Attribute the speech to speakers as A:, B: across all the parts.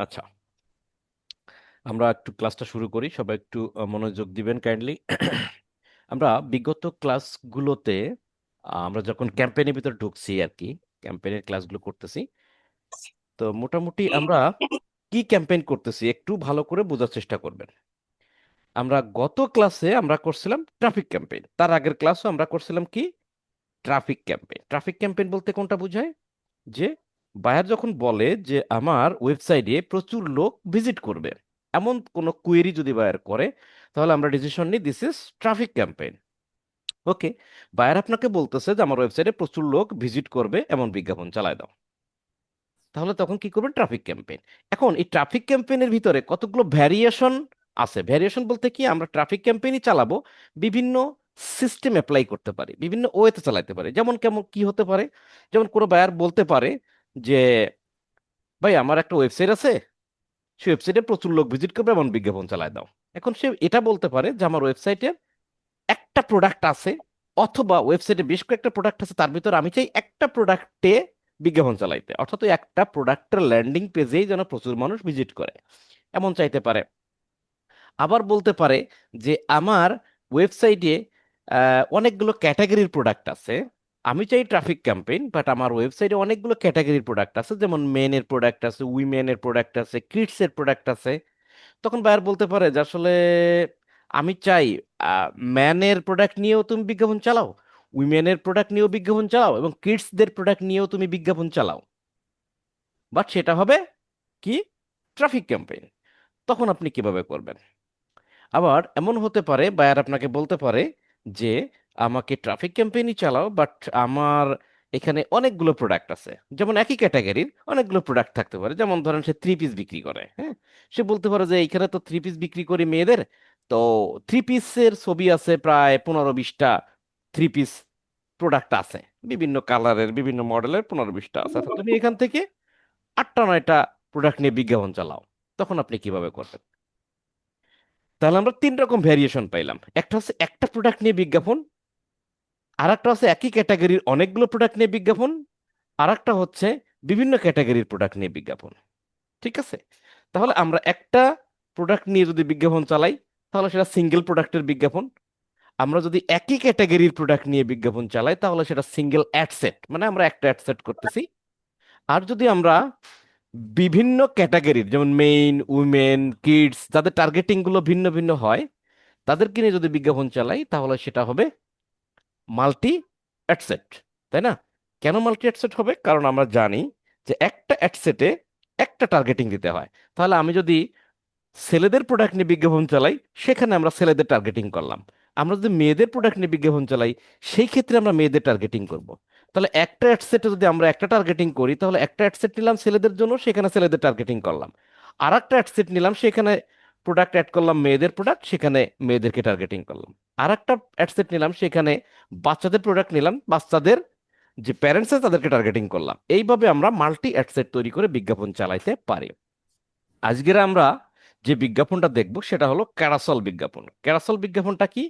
A: আচ্ছা, আমরা একটু ক্লাসটা শুরু করি, সবাই একটু মনোযোগ দিবেন কাইন্ডলি। আমরা বিগত ক্লাসগুলোতে আমরা যখন ক্যাম্পেইনের ভিতর ঢুকছি আর কি, ক্যাম্পেইনের ক্লাসগুলো করতেছি, তো মোটামুটি আমরা কি ক্যাম্পেইন করতেছি একটু ভালো করে বোঝার চেষ্টা করবেন। আমরা গত ক্লাসে আমরা করছিলাম ট্রাফিক ক্যাম্পেইন, তার আগের ক্লাসও আমরা করছিলাম কি ট্রাফিক ক্যাম্পেইন। ট্রাফিক ক্যাম্পেইন বলতে কোনটা বোঝায়? যে বায়ার যখন বলে যে আমার ওয়েবসাইটে প্রচুর লোক ভিজিট করবে, এমন কোনো কোয়েরি যদি বায়ার করে, তাহলে আমরা ডিসিশন নিই this is traffic campaign. Okay, buyer আপনাকে বলতেছে যে আমার ওয়েবসাইটে প্রচুর লোক ভিজিট করবে এমন বিজ্ঞাপন চালায় দাও, তাহলে তখন কি করবেন? Traffic campaign. এখন এই ট্রাফিক ক্যাম্পেইনের ভিতরে কতগুলো ভ্যারিয়েশন আছে। ভ্যারিয়েশন বলতে কি, আমরা ট্রাফিক ক্যাম্পেইনই চালাবো, বিভিন্ন সিস্টেম অ্যাপ্লাই করতে পারি, বিভিন্ন ওয়েতে চালাতে পারি। যেমন কেমন কি হতে পারে? যেমন কোনো বায়ার বলতে পারে যে ভাই আমার একটা ওয়েবসাইট আছে, সেই ওয়েবসাইটে প্রচুর লোক ভিজিট করবে এমন বিজ্ঞাপন চালায় দাও। এখন সে এটা বলতে পারে যে আমার ওয়েবসাইটে একটা প্রোডাক্ট আছে, অথবা ওয়েবসাইটে বেশ কয়েকটা প্রোডাক্ট আছে, তার ভিতর আমি চাই একটা প্রোডাক্টে বিজ্ঞাপন চালাইতে, অর্থাৎ ওই একটা প্রোডাক্টের ল্যান্ডিং পেজেই যেন প্রচুর মানুষ ভিজিট করে, এমন চাইতে পারে। আবার বলতে পারে যে আমার ওয়েবসাইটে অনেকগুলো ক্যাটাগরির প্রোডাক্ট আছে, আমি চাই ট্রাফিক ক্যাম্পেইন, বাট আমার ওয়েবসাইটে অনেকগুলো ক্যাটাগরির প্রোডাক্ট আছে, যেমন মেনের প্রোডাক্ট আছে, উইমেনের প্রোডাক্ট আছে, কিডসের প্রোডাক্ট আছে। তখন বায়ার বলতে পারে যে আসলে আমি চাই ম্যানের প্রোডাক্ট নিয়েও তুমি বিজ্ঞাপন চালাও, উইমেনের প্রোডাক্ট নিয়েও বিজ্ঞাপন চালাও, এবং কিডসদের প্রোডাক্ট নিয়েও তুমি বিজ্ঞাপন চালাও, বাট সেটা হবে কি ট্রাফিক ক্যাম্পেইন। তখন আপনি কিভাবে করবেন? আবার এমন হতে পারে বায়ার আপনাকে বলতে পারে যে আমাকে ট্রাফিক ক্যাম্পেইনই চালাও, বাট আমার এখানে অনেকগুলো প্রোডাক্ট আছে, যেমন একই ক্যাটাগরির অনেকগুলো প্রোডাক্ট থাকতে পারে। যেমন ধরেন সে থ্রি পিস বিক্রি করে, হ্যাঁ, সে বলতে পারে যে এখানে তো থ্রি পিস বিক্রি করি মেয়েদের, তো থ্রি পিসের ছবি আছে প্রায় 15-20টা, থ্রি পিস প্রোডাক্ট আছে বিভিন্ন কালারের বিভিন্ন মডেলের 15-20টা আছে, অর্থাৎ তুমি এখান থেকে 8টা 9টা প্রোডাক্ট নিয়ে বিজ্ঞাপন চালাও। তখন আপনি কিভাবে করবেন? তাহলে আমরা 3 রকম ভ্যারিয়েশন পাইলাম। একটা হচ্ছে একটা প্রোডাক্ট নিয়ে বিজ্ঞাপন, আর একটা হচ্ছে একই ক্যাটাগরির অনেকগুলো প্রোডাক্ট নিয়ে বিজ্ঞাপন, আর একটা হচ্ছে বিভিন্ন ক্যাটাগরির প্রোডাক্ট নিয়ে বিজ্ঞাপন। ঠিক আছে, তাহলে আমরা একটা প্রোডাক্ট নিয়ে যদি বিজ্ঞাপন চালাই, তাহলে সেটা সিঙ্গেল প্রোডাক্টের বিজ্ঞাপন। আমরা যদি একই ক্যাটাগরির প্রোডাক্ট নিয়ে বিজ্ঞাপন চালাই, তাহলে সেটা সিঙ্গেল অ্যাড সেট, মানে আমরা একটা অ্যাড সেট করতেছি। আর যদি আমরা বিভিন্ন ক্যাটাগরির, যেমন মেইন, উইমেন, কিডস, যাদের টার্গেটিং গুলো ভিন্ন ভিন্ন হয়, তাদেরকে নিয়ে যদি বিজ্ঞাপন চালাই, তাহলে সেটা হবে মাল্টি অ্যাডসেট। তাই না? কেন মাল্টি অ্যাডসেট হবে? কারণ আমরা জানি যে একটা অ্যাডসেটে একটা টার্গেটিং দিতে হয়। তাহলে আমি যদি ছেলেদের প্রোডাক্ট নিয়ে বিজ্ঞাপন চালাই, সেখানে আমরা ছেলেদের টার্গেটিং করলাম। আমরা যদি মেয়েদের প্রোডাক্ট নিয়ে বিজ্ঞাপন চালাই, সেই ক্ষেত্রে আমরা মেয়েদের টার্গেটিং করব। তাহলে একটা অ্যাডসেটে যদি আমরা একটা টার্গেটিং করি, তাহলে একটা অ্যাডসেট নিলাম ছেলেদের জন্য, সেখানে ছেলেদের টার্গেটিং করলাম। আর একটা অ্যাডসেট নিলাম, সেখানে প্রোডাক্ট অ্যাড করলাম মেয়েদের প্রোডাক্ট, সেখানে মেয়েদেরকে টার্গেটিং করলাম। আর একটা অ্যাডসেট নিলাম, সেখানে বাচ্চাদের প্রোডাক্ট নিলাম, বাচ্চাদের যে প্যারেন্টস আছে তাদেরকে টার্গেটিং করলাম। এইভাবে আমরা মাল্টি অ্যাডসেট তৈরি করে বিজ্ঞাপন চালাইতে পারি। আজকের আমরা যে বিজ্ঞাপনটা দেখব সেটা হলো ক্যারাসল বিজ্ঞাপন। ক্যারাসল বিজ্ঞাপনটা কি?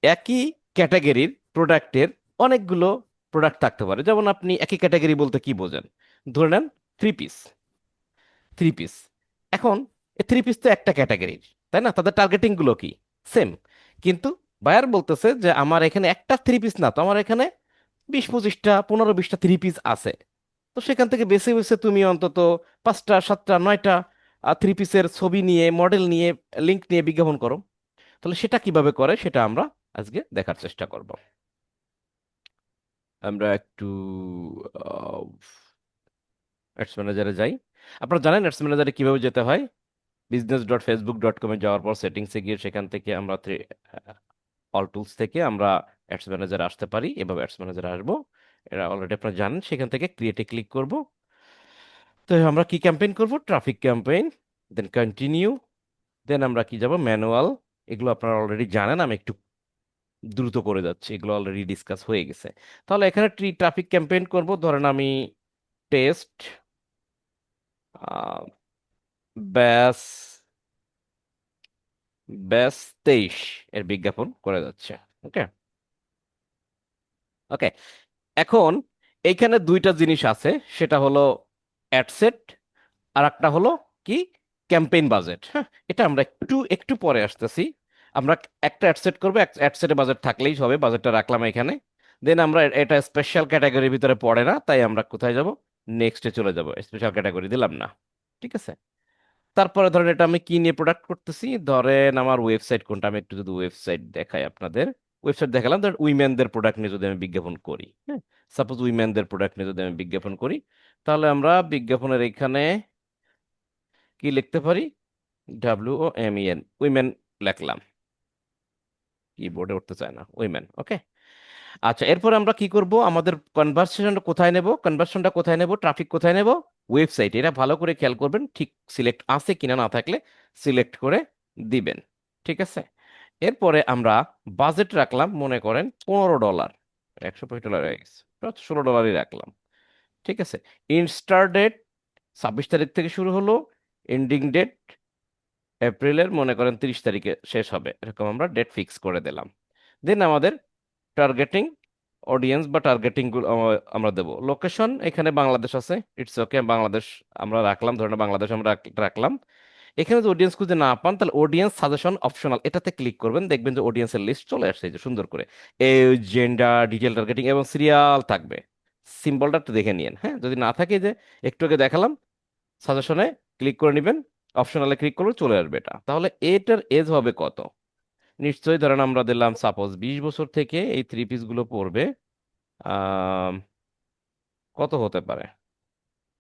A: একই ক্যাটাগরির প্রোডাক্টের অনেকগুলো প্রোডাক্ট থাকতে পারে। যেমন আপনি একই ক্যাটাগরি বলতে কি বোঝেন? ধরে নেন থ্রি পিস। থ্রি পিস, এখন এই থ্রি পিস তো একটা ক্যাটাগরির, তাই না? তাদের টার্গেটিং গুলো কি? সেম। কিন্তু বায়ার বলতেছে যে আমার এখানে একটা থ্রি পিস না, তো আমার এখানে 20-25টা 15-20টা থ্রি পিস আছে, তো সেখান থেকে বেছে বেছে তুমি অন্তত 5টা 7টা 9টা থ্রি পিসের ছবি নিয়ে, মডেল নিয়ে, লিঙ্ক নিয়ে বিজ্ঞাপন করো। তাহলে সেটা কিভাবে করে সেটা আমরা আজকে দেখার চেষ্টা করব। আমরা একটু অ্যাডস ম্যানেজারে যাই। আপনারা জানেন অ্যাডস ম্যানেজারে কিভাবে যেতে হয়? business.facebook.com এ যাওয়ার পর সেটিংসে গিয়ে সেখান থেকে আমরা অল টুলস থেকে আমরা অ্যাডস ম্যানেজারে আসতে পারি। এভাবে অ্যাডস ম্যানেজারে আসবো, এটা অলরেডি আপনারা জানেন। সেখান থেকে ক্রিয়েটে ক্লিক করব। তো আমরা কি ক্যাম্পেইন করব? Traffic campaign. Then continue. Then আমরা কি যাব? ম্যানুয়াল। এগুলো আপনারা অলরেডি জানেন, আমি একটু দ্রুত করে যাচ্ছি, এগুলো অলরেডি ডিসকাস হয়ে গেছে। তাহলে এখানে ট্রাফিক ক্যাম্পেইন করব, ধরেন আমি টেস্ট ব্যাস ব্যাস 23 এর বিজ্ঞাপন করে যাচ্ছে। ওকে, ওকে। এখন এইখানে দুইটা জিনিস আছে, সেটা হলো অ্যাডসেট, আর একটা হলো কি ক্যাম্পেইন বাজেট। হ্যাঁ, এটা আমরা একটু একটু পরে আসতেছি। আমরা একটা অ্যাড সেট করবো, অ্যাড সেটে বাজেট থাকলেই হবে, বাজেটটা রাখলাম এখানে। দেন আমরা এটা স্পেশাল ক্যাটাগরির ভিতরে পড়ে না, তাই আমরা কোথায় যাব, নেক্সটে চলে যাব, স্পেশাল ক্যাটাগরি দিলাম না। ঠিক আছে। তারপরে ধরেন এটা আমি কি নিয়ে প্রোডাক্ট করতেছি, ধরেন আমার ওয়েবসাইট কোনটা, আমি একটু যদি ওয়েবসাইট দেখাই আপনাদের। ওয়েবসাইট দেখালাম, ধর উইমেনদের প্রোডাক্ট নিয়ে যদি আমি বিজ্ঞাপন করি, হ্যাঁ, সাপোজ উইমেনদের প্রোডাক্ট নিয়ে যদি আমি বিজ্ঞাপন করি, তাহলে আমরা বিজ্ঞাপনের এখানে কি লিখতে পারি, WOMEN, উইমেন লিখলাম, কিবোর্ডে উঠতে চায় না, উইমেন, ওকে। আচ্ছা, এরপর আমরা কি করব, আমাদের কনভার্সেশনটা কোথায় নেব, কনভার্সনটা কোথায় নেব, ট্রাফিক কোথায় নেব, ওয়েবসাইট। এটা ভালো করে খেয়াল করবেন, ঠিক সিলেক্ট আছে কিনা, না থাকলে সিলেক্ট করে দিবেন। ঠিক আছে। এরপরে আমরা বাজেট রাখলাম, মনে করেন $15, $125 হয়ে গেছে, $16 রাখলাম। ঠিক আছে। ইনস্টার ডেট 26 তারিখ থেকে শুরু হলো, এন্ডিং ডেট এপ্রিলের মনে করেন 30 তারিখে শেষ হবে, এরকম আমরা ডেট ফিক্স করে দিলাম। দেন আমাদের টার্গেটিং অডিয়েন্স বা টার্গেটিং গুলো আমরা দেবো। লোকেশন এখানে বাংলাদেশ আছে, ইটস ওকে, বাংলাদেশ আমরা রাখলাম, ধরেন বাংলাদেশ আমরা রাখলাম। এখানে যদি অডিয়েন্স খুঁজে না পান, তাহলে অডিয়েন্স সাজেশন অপশনাল এটাতে ক্লিক করবেন, দেখবেন যে অডিয়েন্সের লিস্ট চলে আসছে, এই যে সুন্দর করে এই জেন্ডার, ডিটেল টার্গেটিং এবং সিরিয়াল থাকবে। সিম্বলটা একটু দেখে নিন, হ্যাঁ, যদি না থাকে, যে একটু আগে দেখালাম, সাজেশনে ক্লিক করে নেবেন, অপশনালে ক্লিক করলে চলে আসবে এটা। তাহলে এটার এজ হবে কত, নিশ্চয়ই ধরেন আমরা দিলাম সাপোজ 20 বছর থেকে এই থ্রি পিস গুলো পড়বে। আম, কত হতে পারে,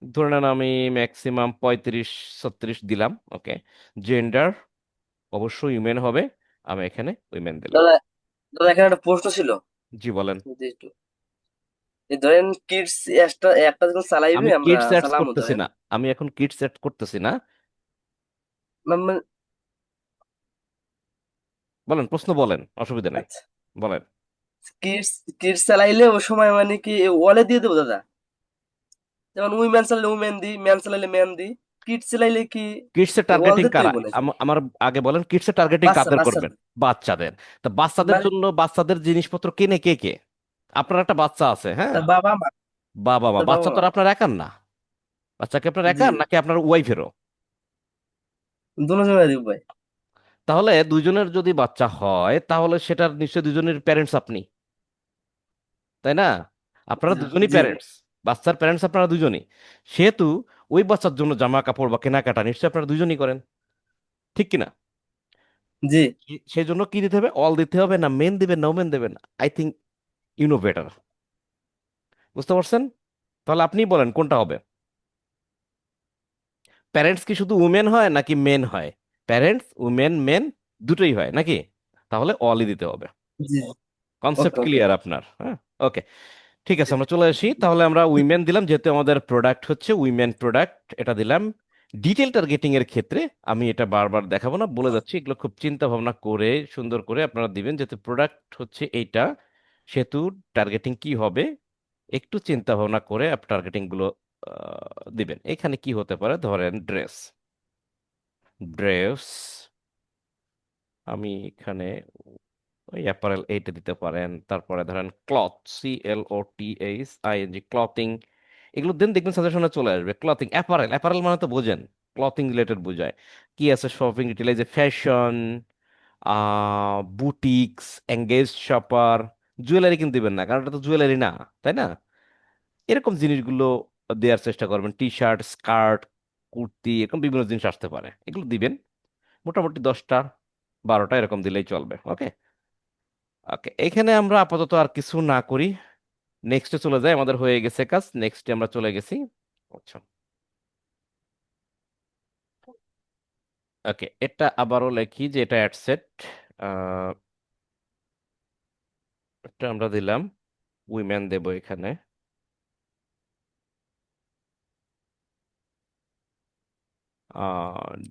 A: ধরে নেন আমি ম্যাক্সিমাম 35-36 দিলাম, ওকে। জেন্ডার অবশ্যই উইমেন হবে, আমি এখানে উইমেন দিলাম।
B: দাদা, দাদা এখানে একটা প্রশ্ন ছিল।
A: জি বলেন।
B: যদি একটু এই ধরেন কিডস অ্যাপটা অ্যাপটা যখন চালাইবে
A: আমি
B: আমরা
A: কিডস অ্যাডস
B: চালামু
A: করতেছি
B: ধরেন
A: না, আমি এখন কিডস অ্যাড করতেছি না।
B: মানে-
A: বলেন, প্রশ্ন বলেন, অসুবিধা নাই,
B: আচ্ছা,
A: বলেন।
B: কিডস কিডস চালাইলে ওই সময় মানে কি ওয়ালে দিয়ে দেবো দাদা? যেমন উইমেন চালাইলে উইমেন দি, ম্যান চালাইলে ম্যান দি, কিডস চালাইলে কি
A: কিডস এর
B: ওয়াল
A: টার্গেটিং
B: দিতে
A: কারা,
B: হইব নাকি?
A: আমার আগে বলেন, কিডস এর টার্গেটিং
B: বাচ্চা
A: কাদের
B: বাচ্চা
A: করবেন? বাচ্চাদের। তা বাচ্চাদের
B: মানে
A: জন্য বাচ্চাদের জিনিসপত্র কিনে কে কে? আপনার একটা বাচ্চা আছে, হ্যাঁ,
B: তার বাবা মা,
A: বাবা মা,
B: তার বাবা
A: বাচ্চা তো
B: মা।
A: আর আপনার একার না, বাচ্চাকে আপনার
B: জি,
A: একার নাকি আপনার ওয়াইফেরও?
B: দুজনের দিব ভাই।
A: তাহলে দুজনের যদি বাচ্চা হয়, তাহলে সেটার নিশ্চয়ই দুজনের প্যারেন্টস আপনি, তাই না? আপনারা
B: জি
A: দুজনই
B: জি
A: প্যারেন্টস, বাচ্চার প্যারেন্টস আপনারা দুজনই, সেহেতু ওই বাচ্চার জন্য জামা কাপড় বা কেনাকাটা নিশ্চয়ই আপনারা দুজনই করেন, ঠিক কিনা?
B: জি
A: সেই জন্য কি দিতে হবে, অল দিতে হবে, না মেন দিবেন না ওমেন দেবেন? I think you know better. বুঝতে পারছেন? তাহলে আপনি বলেন কোনটা হবে। প্যারেন্টস কি শুধু উমেন হয় নাকি মেন হয়? প্যারেন্টস উমেন মেন দুটোই হয় নাকি? তাহলে অলই দিতে হবে।
B: জি।
A: কনসেপ্ট
B: ওকে ওকে।
A: ক্লিয়ার আপনার? হ্যাঁ, ওকে। ঠিক আছে, আমরা চলে আসি, তাহলে আমরা উইমেন দিলাম, যেহেতু আমাদের প্রোডাক্ট হচ্ছে উইমেন প্রোডাক্ট, এটা দিলাম। ডিটেল টার্গেটিং এর ক্ষেত্রে আমি এটা বারবার দেখাবো না, বলে যাচ্ছি, এগুলো খুব চিন্তা ভাবনা করে সুন্দর করে আপনারা দিবেন, যেহেতু প্রোডাক্ট হচ্ছে এইটা, সেহেতু টার্গেটিং কি হবে একটু চিন্তা ভাবনা করে টার্গেটিং গুলো দিবেন। এখানে কি হতে পারে, ধরেন ড্রেস, ড্রেস আমি এখানে ওই অ্যাপারেল এইটা দিতে পারেন। তারপরে ধরেন ক্লথ, CLOTHING, ক্লথিং, এগুলো দেন, দেখবেন সাজেশনে চলে আসবে। ক্লথিং, অ্যাপারেল, অ্যাপারেল মানে তো বোঝেন, ক্লথিং রিলেটেড বোঝায়। কি আছে শপিং রিটেল, যে fashion, boutiques, engage shopper. Jewellery কিন্তু দিবেন না, কারণ এটা তো জুয়েলারি না, তাই না? এরকম জিনিসগুলো দেওয়ার চেষ্টা করবেন, টি শার্ট, স্কার্ট, কুর্তি, এরকম বিভিন্ন জিনিস আসতে পারে, এগুলো দিবেন। মোটামুটি 10টা 12টা এরকম দিলেই চলবে, ওকে। ওকে, এখানে আমরা আপাতত আর কিছু না করি, নেক্সটে চলে যাই, আমাদের হয়ে গেছে কাজ, নেক্সটে আমরা চলে গেছি। আচ্ছা, ওকে, এটা আবারও লিখি যে এটা অ্যাডসেট, এটা আমরা দিলাম, উইমেন দেব এখানে,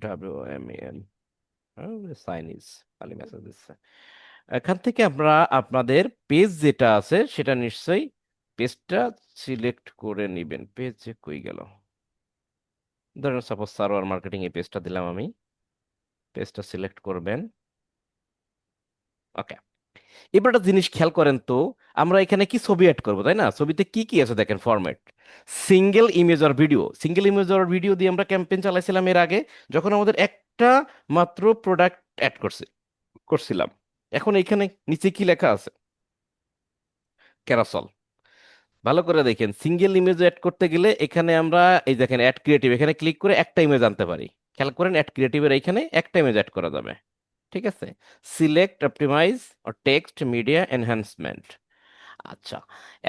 A: WMEN, চাইনিজ খালি মেসেজ দিচ্ছে। এখান থেকে আমরা আপনাদের পেজ যেটা আছে সেটা নিশ্চয়ই, পেজটা সিলেক্ট করে নিবেন। পেজ যে কই গেল, ধরেন সাপোজ সার্ভার মার্কেটিং, এই পেজটা দিলাম আমি, পেজটা সিলেক্ট করবেন, ওকে। এবার একটা জিনিস খেয়াল করেন তো, আমরা এখানে কি ছবি অ্যাড করবো, তাই না? ছবিতে কি কি আছে দেখেন, ফরম্যাট সিঙ্গেল ইমেজ আর ভিডিও। সিঙ্গেল ইমেজ আর ভিডিও দিয়ে আমরা ক্যাম্পেইন চালাইছিলাম এর আগে, যখন আমাদের একটা মাত্র প্রোডাক্ট অ্যাড করছিলাম। এখন এখানে নিচে কি লেখা আছে? ক্যারাসল। ভালো করে দেখেন, সিঙ্গেল ইমেজ অ্যাড করতে গেলে এখানে আমরা এই দেখেন অ্যাড ক্রিয়েটিভ, এখানে ক্লিক করে একটা ইমেজ আনতে পারি। খেয়াল করেন, অ্যাড ক্রিয়েটিভের এখানে একটা ইমেজ অ্যাড করা যাবে। ঠিক আছে। Select optimise text media enhancement. আচ্ছা,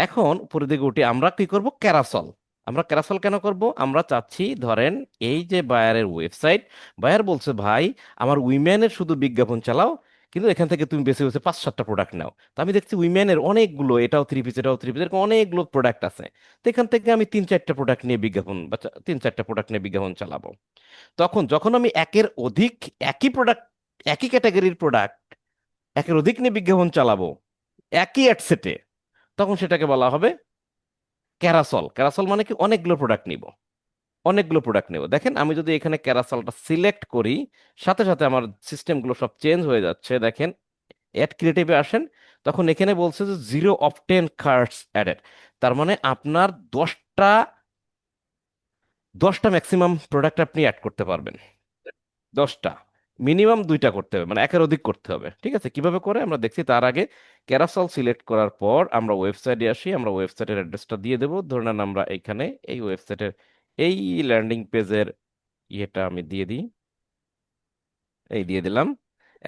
A: এখন উপরের দিকে উঠে আমরা কি করব? ক্যারাসল। আমরা ক্যারাসল কেন করব? আমরা চাচ্ছি, ধরেন এই যে বায়ারের ওয়েবসাইট, বায়ার বলছে ভাই আমার উইমেনের শুধু বিজ্ঞাপন চালাও, কিন্তু এখান থেকে তুমি বেছে বেছে 5-7টা প্রোডাক্ট নাও। তো আমি দেখছি উইমেনের অনেকগুলো, এটাও থ্রি পিস এটাও থ্রি পিস, এরকম অনেকগুলো প্রোডাক্ট আছে। তো এখান থেকে আমি 3-4টা প্রোডাক্ট নিয়ে বিজ্ঞাপন বা 3-4টা প্রোডাক্ট নিয়ে বিজ্ঞাপন চালাবো। তখন যখন আমি একের অধিক একই প্রোডাক্ট, একই ক্যাটাগরির প্রোডাক্ট একের অধিক নিয়ে বিজ্ঞাপন চালাবো একই অ্যাডসেটে, তখন সেটাকে বলা হবে ক্যারাসল। ক্যারাসল মানে কি? অনেকগুলো প্রোডাক্ট নিব, অনেকগুলো প্রোডাক্ট নেব। দেখেন আমি যদি এখানে ক্যারাসলটা সিলেক্ট করি, সাথে সাথে আমার সিস্টেমগুলো সব চেঞ্জ হয়ে যাচ্ছে। দেখেন অ্যাড ক্রিয়েটিভে আসেন, তখন এখানে বলছে যে 0 of 10 কার্টস অ্যাডেড। তার মানে আপনার 10টা ম্যাক্সিমাম প্রোডাক্ট আপনি অ্যাড করতে পারবেন। 10টা, মিনিমাম 2টা করতে হবে, মানে একের অধিক করতে হবে। ঠিক আছে, কিভাবে করে আমরা দেখছি। তার আগে ক্যারাসল সিলেক্ট করার পর আমরা ওয়েবসাইটে আসি, আমরা ওয়েবসাইটের অ্যাড্রেসটা দিয়ে দেবো। ধরে নেন আমরা এখানে এই ওয়েবসাইটের এই ল্যান্ডিং পেজের ইয়েটা আমি দিয়ে দিই, এই দিয়ে দিলাম।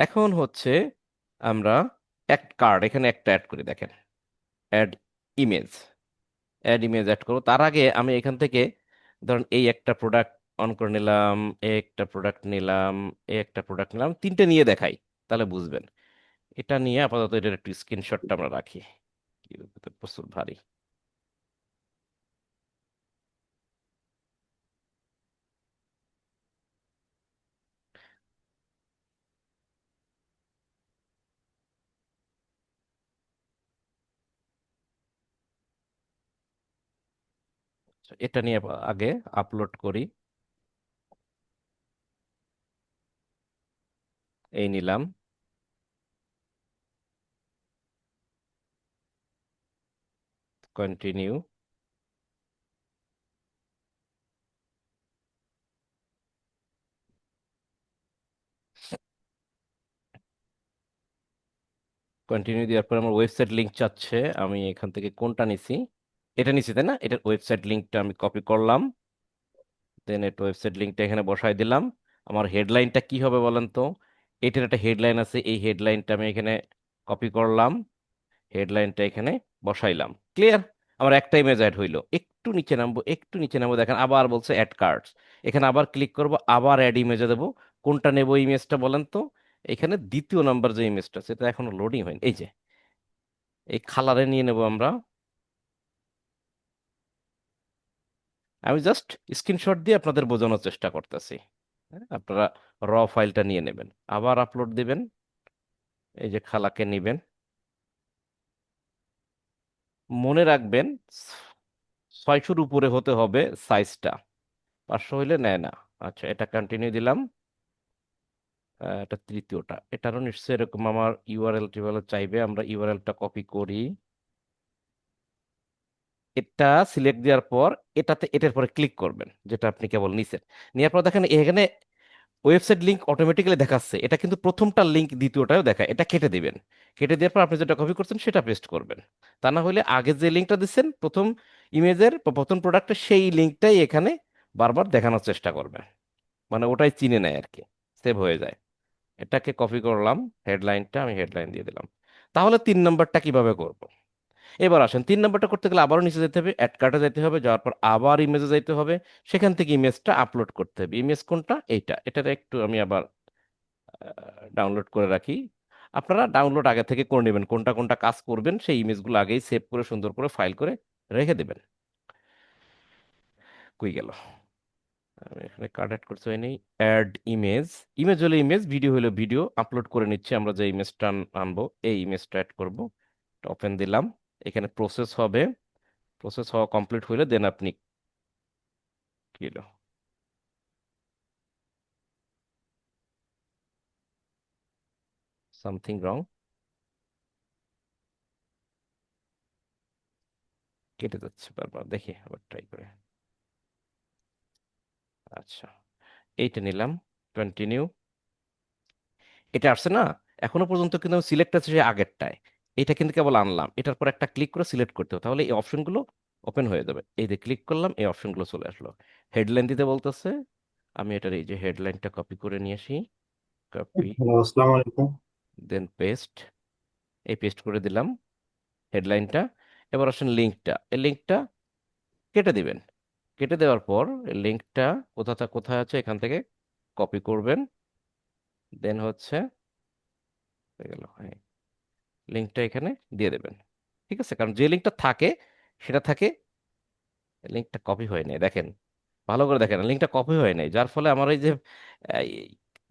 A: এখন হচ্ছে আমরা এক কার্ড এখানে একটা অ্যাড করি, দেখেন add image. Add image add করবো, তার আগে আমি এখান থেকে ধরুন এই একটা প্রোডাক্ট অন করে নিলাম, এই একটা প্রোডাক্ট নিলাম, এই একটা প্রোডাক্ট নিলাম, 3টে নিয়ে দেখাই, তাহলে বুঝবেন। এটা নিয়ে আপাতত এটার একটু স্ক্রিনশটটা আমরা রাখি। কি ব্যাপার, প্রচুর ভারী। আচ্ছা, এটা নিয়ে আগে আপলোড করি। এই নিলাম, কন্টিনিউ। কন্টিনিউ দেওয়ার পর আমার ওয়েবসাইট লিংক চাচ্ছে, আমি এখান থেকে কোনটা নিছি? এটা নিছি তাই না? এটার ওয়েবসাইট লিংকটা আমি কপি করলাম, দেন এটা ওয়েবসাইট লিংকটা এখানে বসাই দিলাম। আমার হেডলাইনটা কি হবে বলেন তো? এটার একটা হেডলাইন আছে, এই হেডলাইনটা আমি এখানে কপি করলাম, হেডলাইনটা এখানে বসাইলাম। ক্লিয়ার? আমার একটা ইমেজ অ্যাড হইলো। একটু নিচে নামবো, একটু নিচে নামবো, দেখেন আবার বলছে অ্যাড কার্ডস। এখানে আবার ক্লিক করব, আবার অ্যাড ইমেজে দেবো। কোনটা নেব ইমেজটা বলেন তো? এখানে দ্বিতীয় নাম্বার যে ইমেজটা, সেটা এখনো লোডিং হয়নি। এই যে এই খালারে নিয়ে নেব আমরা। আমি জাস্ট স্ক্রিনশট দিয়ে আপনাদের বোঝানোর চেষ্টা করতেছি। হ্যাঁ, আপনারা ফাইলটা নিয়ে নেবেন, আবার আপলোড দিবেন। এই যে খালাকে নিবেন, মনে রাখবেন 600-র উপরে হতে হবে সাইজটা, 500 হইলে নেয় না। আচ্ছা, এটা কন্টিনিউ দিলাম। এটা তৃতীয়টা, এটারও নিশ্চয়ই এরকম আমার ইউআরএল টিউআরএল চাইবে। আমরা ইউআরএলটা কপি করি, এটা সিলেক্ট দেওয়ার পর এটাতে, এটার পরে ক্লিক করবেন যেটা আপনি কেবল নিছেন। নেওয়ার পর দেখেন এখানে ওয়েবসাইট লিংক অটোমেটিক্যালি দেখাচ্ছে। এটা কিন্তু প্রথমটা লিংক দ্বিতীয়টাও দেখায়, এটা কেটে দিবেন। কেটে দেওয়ার পর আপনি যেটা কপি করছেন সেটা পেস্ট করবেন। তা না হলে আগে যে লিংকটা দিচ্ছেন প্রথম ইমেজের বা প্রথম প্রোডাক্টের, সেই লিংকটাই এখানে বারবার দেখানোর চেষ্টা করবে, মানে ওটাই চিনে নেয় আর কি, সেভ হয়ে যায়। এটাকে কপি করলাম, হেডলাইনটা আমি হেডলাইন দিয়ে দিলাম। তাহলে 3 নম্বরটা কিভাবে করব? এবার আসেন, 3 নম্বরটা করতে গেলে আবারও নিচে যেতে হবে, অ্যাড কার্টে যেতে হবে, যাওয়ার পর আবার ইমেজে যাইতে হবে, সেখান থেকে ইমেজটা আপলোড করতে হবে। ইমেজ কোনটা? এইটা। এটাতে একটু আমি আবার ডাউনলোড করে রাখি। আপনারা ডাউনলোড আগে থেকে করে নেবেন, কোনটা কোনটা কাজ করবেন সেই ইমেজগুলো আগেই সেভ করে সুন্দর করে ফাইল করে রেখে দেবেন। কই গেল? আমি এখানে কার্ড অ্যাড করতে হয়নি। অ্যাড ইমেজ, ইমেজ হলে ইমেজ, ভিডিও হলে ভিডিও। আপলোড করে নিচ্ছে, আমরা যে ইমেজটা আনবো এই ইমেজটা অ্যাড করব। ওপেন দিলাম, এখানে প্রসেস হবে। প্রসেস হওয়া কমপ্লিট হইলে দেন আপনি, কি হলো? Something wrong. কেটে যাচ্ছে বারবার, দেখি আবার ট্রাই করে। আচ্ছা, এইটা নিলাম, কন্টিনিউ। এটা আসছে না, এখনো পর্যন্ত কিন্তু সিলেক্ট আছে সেই আগেরটায়। এটা কিন্তু কেবল আনলাম, এটার পর একটা ক্লিক করে সিলেক্ট করতে হবে, তাহলে এই অপশনগুলো ওপেন হয়ে যাবে। এই যে ক্লিক করলাম, এই অপশনগুলো চলে আসলো। হেডলাইন দিতে বলতেছে, আমি এটার এই যে হেডলাইনটা কপি করে নিয়ে আসি, কপি,
C: হ্যালো, আসসালামু আলাইকুম।
A: দেন পেস্ট। এই পেস্ট করে দিলাম হেডলাইনটা। এবার আসেন লিঙ্কটা, এই লিঙ্কটা কেটে দিবেন। কেটে দেওয়ার পর লিঙ্কটা কোথায় আছে এখান থেকে কপি করবেন, দেন হচ্ছে হয়ে গেল, হ্যাঁ, লিঙ্কটা এখানে দিয়ে দেবেন। ঠিক আছে, কারণ যে লিঙ্কটা থাকে সেটা থাকে, লিঙ্কটা কপি হয়ে নেই দেখেন, ভালো করে দেখেন, লিঙ্কটা কপি হয়ে নেই, যার ফলে আমার এই যে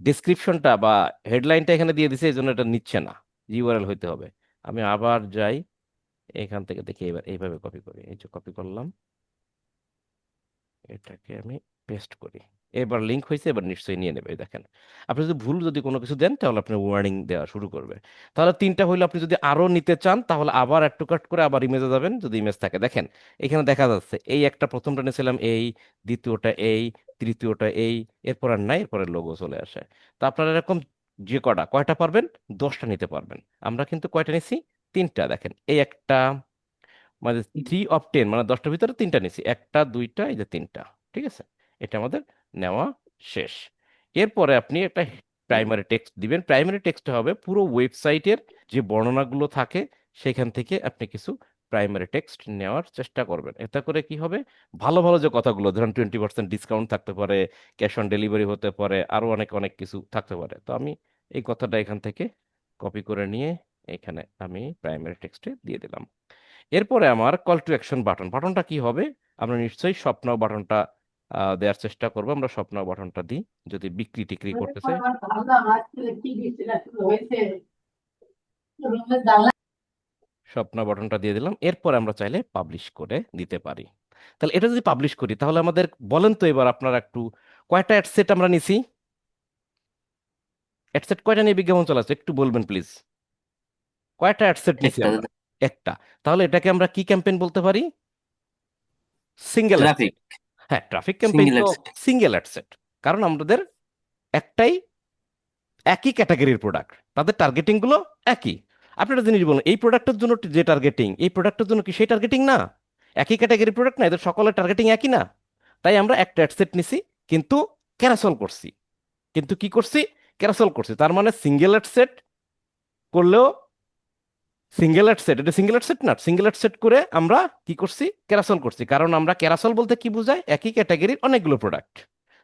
A: ডিসক্রিপশনটা বা হেডলাইনটা এখানে দিয়ে দিছে, এই জন্য এটা নিচ্ছে না, ইউআরএল হইতে হবে। আমি আবার যাই, এখান থেকে দেখি, এবার এইভাবে কপি করি, এই যে কপি করলাম, এটাকে আমি পেস্ট করি। এবার লিংক হয়েছে, এবার নিশ্চয়ই নিয়ে নেবে, এই দেখেন। আপনি যদি ভুল যদি কোনো কিছু দেন তাহলে আপনার ওয়ার্নিং দেওয়া শুরু করবে। তাহলে তিনটা হইলো, আপনি যদি আরো নিতে চান তাহলে আবার অ্যাড টু কার্ট করে আবার ইমেজে যাবেন, যদি ইমেজ থাকে দেখেন এখানে দেখা যাচ্ছে, এই একটা প্রথমটা নিয়েছিলাম এই, দ্বিতীয়টা এই, তৃতীয়টা এই, এরপর আর নাই, এরপরের লোগো চলে আসে। তো আপনারা এরকম যে কয়টা পারবেন, 10টা নিতে পারবেন। আমরা কিন্তু কয়টা নিছি, তিনটা, দেখেন এই একটা, মানে 3 অফ 10, মানে 10টার ভিতরে তিনটা নিছি, একটা দুইটা এই যে তিনটা। ঠিক আছে, এটা আমাদের নেওয়া শেষ। এরপরে আপনি একটা প্রাইমারি টেক্সট দিবেন। প্রাইমারি টেক্সট হবে পুরো ওয়েবসাইটের যে বর্ণনাগুলো থাকে সেখান থেকে আপনি কিছু প্রাইমারি টেক্সট নেওয়ার চেষ্টা করবেন। এতে করে কি হবে, ভালো ভালো যে কথাগুলো, ধরেন 20% ডিসকাউন্ট থাকতে পারে, ক্যাশ অন ডেলিভারি হতে পারে, আরো অনেক অনেক কিছু থাকতে পারে। তো আমি এই কথাটা এখান থেকে কপি করে নিয়ে এখানে আমি প্রাইমারি টেক্সটে দিয়ে দিলাম। এরপরে আমার কল টু অ্যাকশন বাটন, বাটনটা কি হবে, আমরা নিশ্চয়ই স্বপ্ন বাটনটা দেওয়ার চেষ্টা করবো। আমরা স্বপ্ন বাটনটা দিই, যদি বিক্রি টিক্রি করতেছে, স্বপ্ন বাটনটা দিয়ে দিলাম। এরপর আমরা চাইলে পাবলিশ করে দিতে পারি। তাহলে এটা যদি পাবলিশ করি তাহলে আমাদের, বলেন তো এবার আপনারা একটু, কয়টা অ্যাডসেট আমরা নিছি, অ্যাডসেট কয়টা নিয়ে বিজ্ঞাপন চালাচ্ছে একটু বলবেন প্লিজ, কয়টা অ্যাডসেট নিছি
B: একটা
A: আমরা? একটা। তাহলে এটাকে আমরা কি ক্যাম্পেইন বলতে পারি, সিঙ্গেল
B: ট্রাফিক,
A: অ্যাডসেট। হ্যাঁ, ট্রাফিক ক্যাম্পেইন
B: সিঙ্গেল
A: তো
B: অ্যাডসেট।
A: সিঙ্গেল অ্যাডসেট, কারণ আমাদের একটাই, একই ক্যাটাগরির প্রোডাক্ট, তাদের টার্গেটিং গুলো একই। আপনি একটা জিনিস বলুন, এই প্রোডাক্টের জন্য যে টার্গেটিং, এই প্রোডাক্টের জন্য কি সেই টার্গেটিং না? একই ক্যাটাগরি প্রোডাক্ট না, এদের সকলের টার্গেটিং একই না? তাই আমরা একটা অ্যাডসেট নিছি, কিন্তু ক্যারাসল করছি, কিন্তু কি করছি, ক্যারাসল করছি। তার মানে সিঙ্গেল অ্যাডসেট করলেও, সিঙ্গেল অ্যাডসেট, এটা সিঙ্গেল অ্যাডসেট না, সিঙ্গেল অ্যাডসেট করে আমরা কি করছি, ক্যারাসল করছি। কারণ আমরা ক্যারাসল বলতে কি বোঝায়, একই ক্যাটাগরির অনেকগুলো প্রোডাক্ট।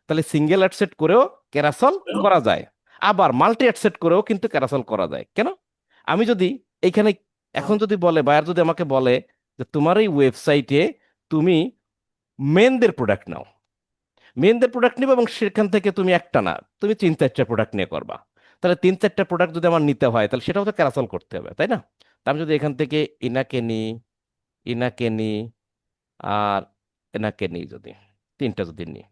A: তাহলে সিঙ্গেল অ্যাডসেট করেও ক্যারাসল করা যায়, আবার মাল্টি অ্যাডসেট করেও কিন্তু ক্যারাসল করা যায়। কেন? আমি যদি এইখানে, এখন যদি বলে, বায়ার যদি আমাকে বলে যে তোমার এই ওয়েবসাইটে তুমি মেনদের প্রোডাক্ট নাও, মেনদের প্রোডাক্ট নিবে, এবং সেখান থেকে তুমি একটা না, তুমি 3-4টা প্রোডাক্ট নিয়ে করবা, তাহলে 3-4টা প্রোডাক্ট যদি আমার নিতে হয় তাহলে সেটাও তো ক্যারাসল করতে হবে, তাই না? তা আমি যদি এখান থেকে ইনাকে নিই, ইনাকে নিই, আর এনাকে নিই, যদি তিনটা যদি নিই,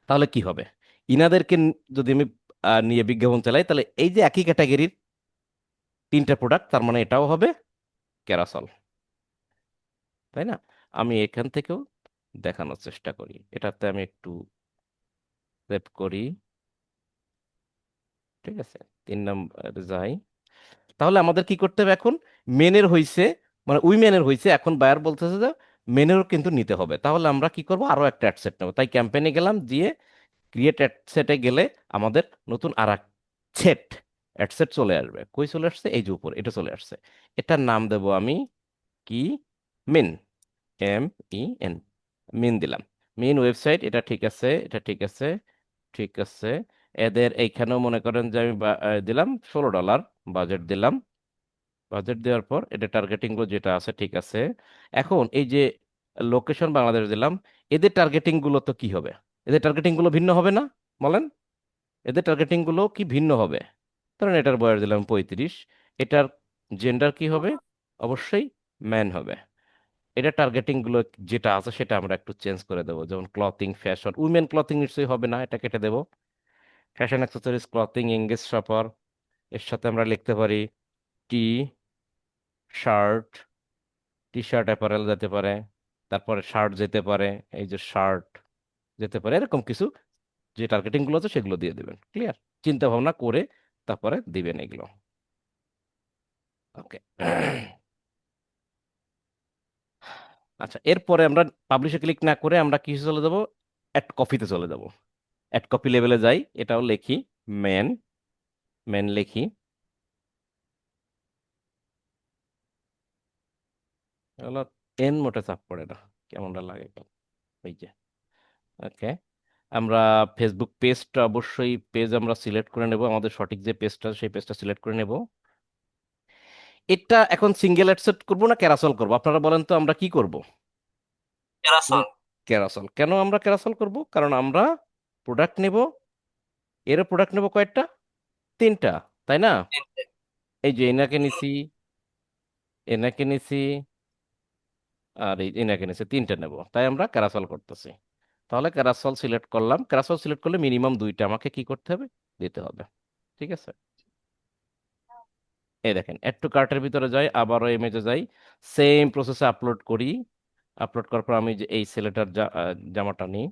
A: তাহলে কি হবে, ইনাদেরকে যদি আমি নিয়ে বিজ্ঞাপন চালাই, তাহলে এই যে একই ক্যাটাগরির তিনটা প্রোডাক্ট, তার মানে এটাও হবে ক্যারাসল, তাই না? আমি এখান থেকেও দেখানোর চেষ্টা করি, এটাতে আমি একটু সেভ করি। ঠিক আছে, 3 নম্বর যাই। তাহলে আমাদের কি করতে হবে এখন, মেনের হইছে, মানে উইমেনের হইছে, এখন বায়ার বলতেছে যে মেনেরও কিন্তু নিতে হবে। তাহলে আমরা কি করব, আরো একটা অ্যাডসেট নেবো। তাই ক্যাম্পেইনে গেলাম, দিয়ে ক্রিয়েট অ্যাডসেটে গেলে আমাদের নতুন আর এক সেট অ্যাডসেট চলে আসবে। কই চলে আসছে, এই যে উপর এটা চলে আসছে। এটার নাম দেব আমি কি, মেন, MEN, মেন দিলাম। মেন ওয়েবসাইট, এটা ঠিক আছে, এটা ঠিক আছে, ঠিক আছে। এদের এইখানেও মনে করেন যে আমি দিলাম $16 বাজেট দিলাম। বাজেট দেওয়ার পর এটা টার্গেটিং গুলো যেটা আছে ঠিক আছে। এখন এই যে লোকেশন বাংলাদেশ দিলাম, এদের টার্গেটিং গুলো তো কি হবে, এদের টার্গেটিং গুলো ভিন্ন হবে না, বলেন? এদের টার্গেটিং গুলো কি ভিন্ন হবে? ধরেন এটার বয়স দিলাম 35, এটার জেন্ডার কি হবে, অবশ্যই ম্যান হবে। এটা টার্গেটিং গুলো যেটা আছে সেটা আমরা একটু চেঞ্জ করে দেবো, যেমন ক্লথিং, ফ্যাশন, উইমেন ক্লথিং নিশ্চয়ই হবে না, এটা কেটে দেবো। Fashion accessories, clothing, engage shopper, এর সাথে আমরা লিখতে পারি T shirt, T shirt apparel যেতে পারে, তারপরে শার্ট যেতে পারে, এই যে শার্ট যেতে পারে, এরকম কিছু যে টার্গেটিং গুলো আছে সেগুলো দিয়ে দিবেন। ক্লিয়ার? চিন্তা ভাবনা করে তারপরে দিবেন এগুলো। ওকে। আচ্ছা, এরপরে আমরা পাবলিশে ক্লিক না করে আমরা কি চলে যাব, অ্যাড কপিতে চলে যাব। অ্যাড কপি লেভেলে যাই, এটাও লিখি মেন, মেন লিখি, হলো এন মোটে চাপ পড়ে না, কেমনটা লাগে কেন? এই যে ওকে। আমরা ফেসবুক পেজটা অবশ্যই পেজ আমরা সিলেক্ট করে নেব, আমাদের সঠিক যে পেজটা সেই পেজটা সিলেক্ট করে নেব। এটা এখন সিঙ্গেল অ্যাডসেট করব না ক্যারাসল করব, আপনারা বলেন তো আমরা কি করব?
B: প্যারাসল।
A: ক্যারাসল। কেন আমরা ক্যারাসল করব? কারণ আমরা প্রোডাক্ট নেব, এরও প্রোডাক্ট নেব কয়টা? তিনটা, তাই না? এই যে এনাকে নিছি, এনাকে নিছি, আর এই এনাকে নিছি, তিনটা নেব, তাই আমরা ক্যারাসল করতেছি। তাহলে ক্যারাসল সিলেক্ট করলাম, ক্যারাসল সিলেক্ট করলে মিনিমাম দুইটা আমাকে কি করতে হবে, দিতে হবে। ঠিক আছে, এই দেখেন অ্যাড টু কার্টের ভিতরে যাই, আবারও ইমেজে যাই, সেম প্রসেসে আপলোড করি। আপলোড করার পর আমি যে এই ছেলেটার জামাটা নিই,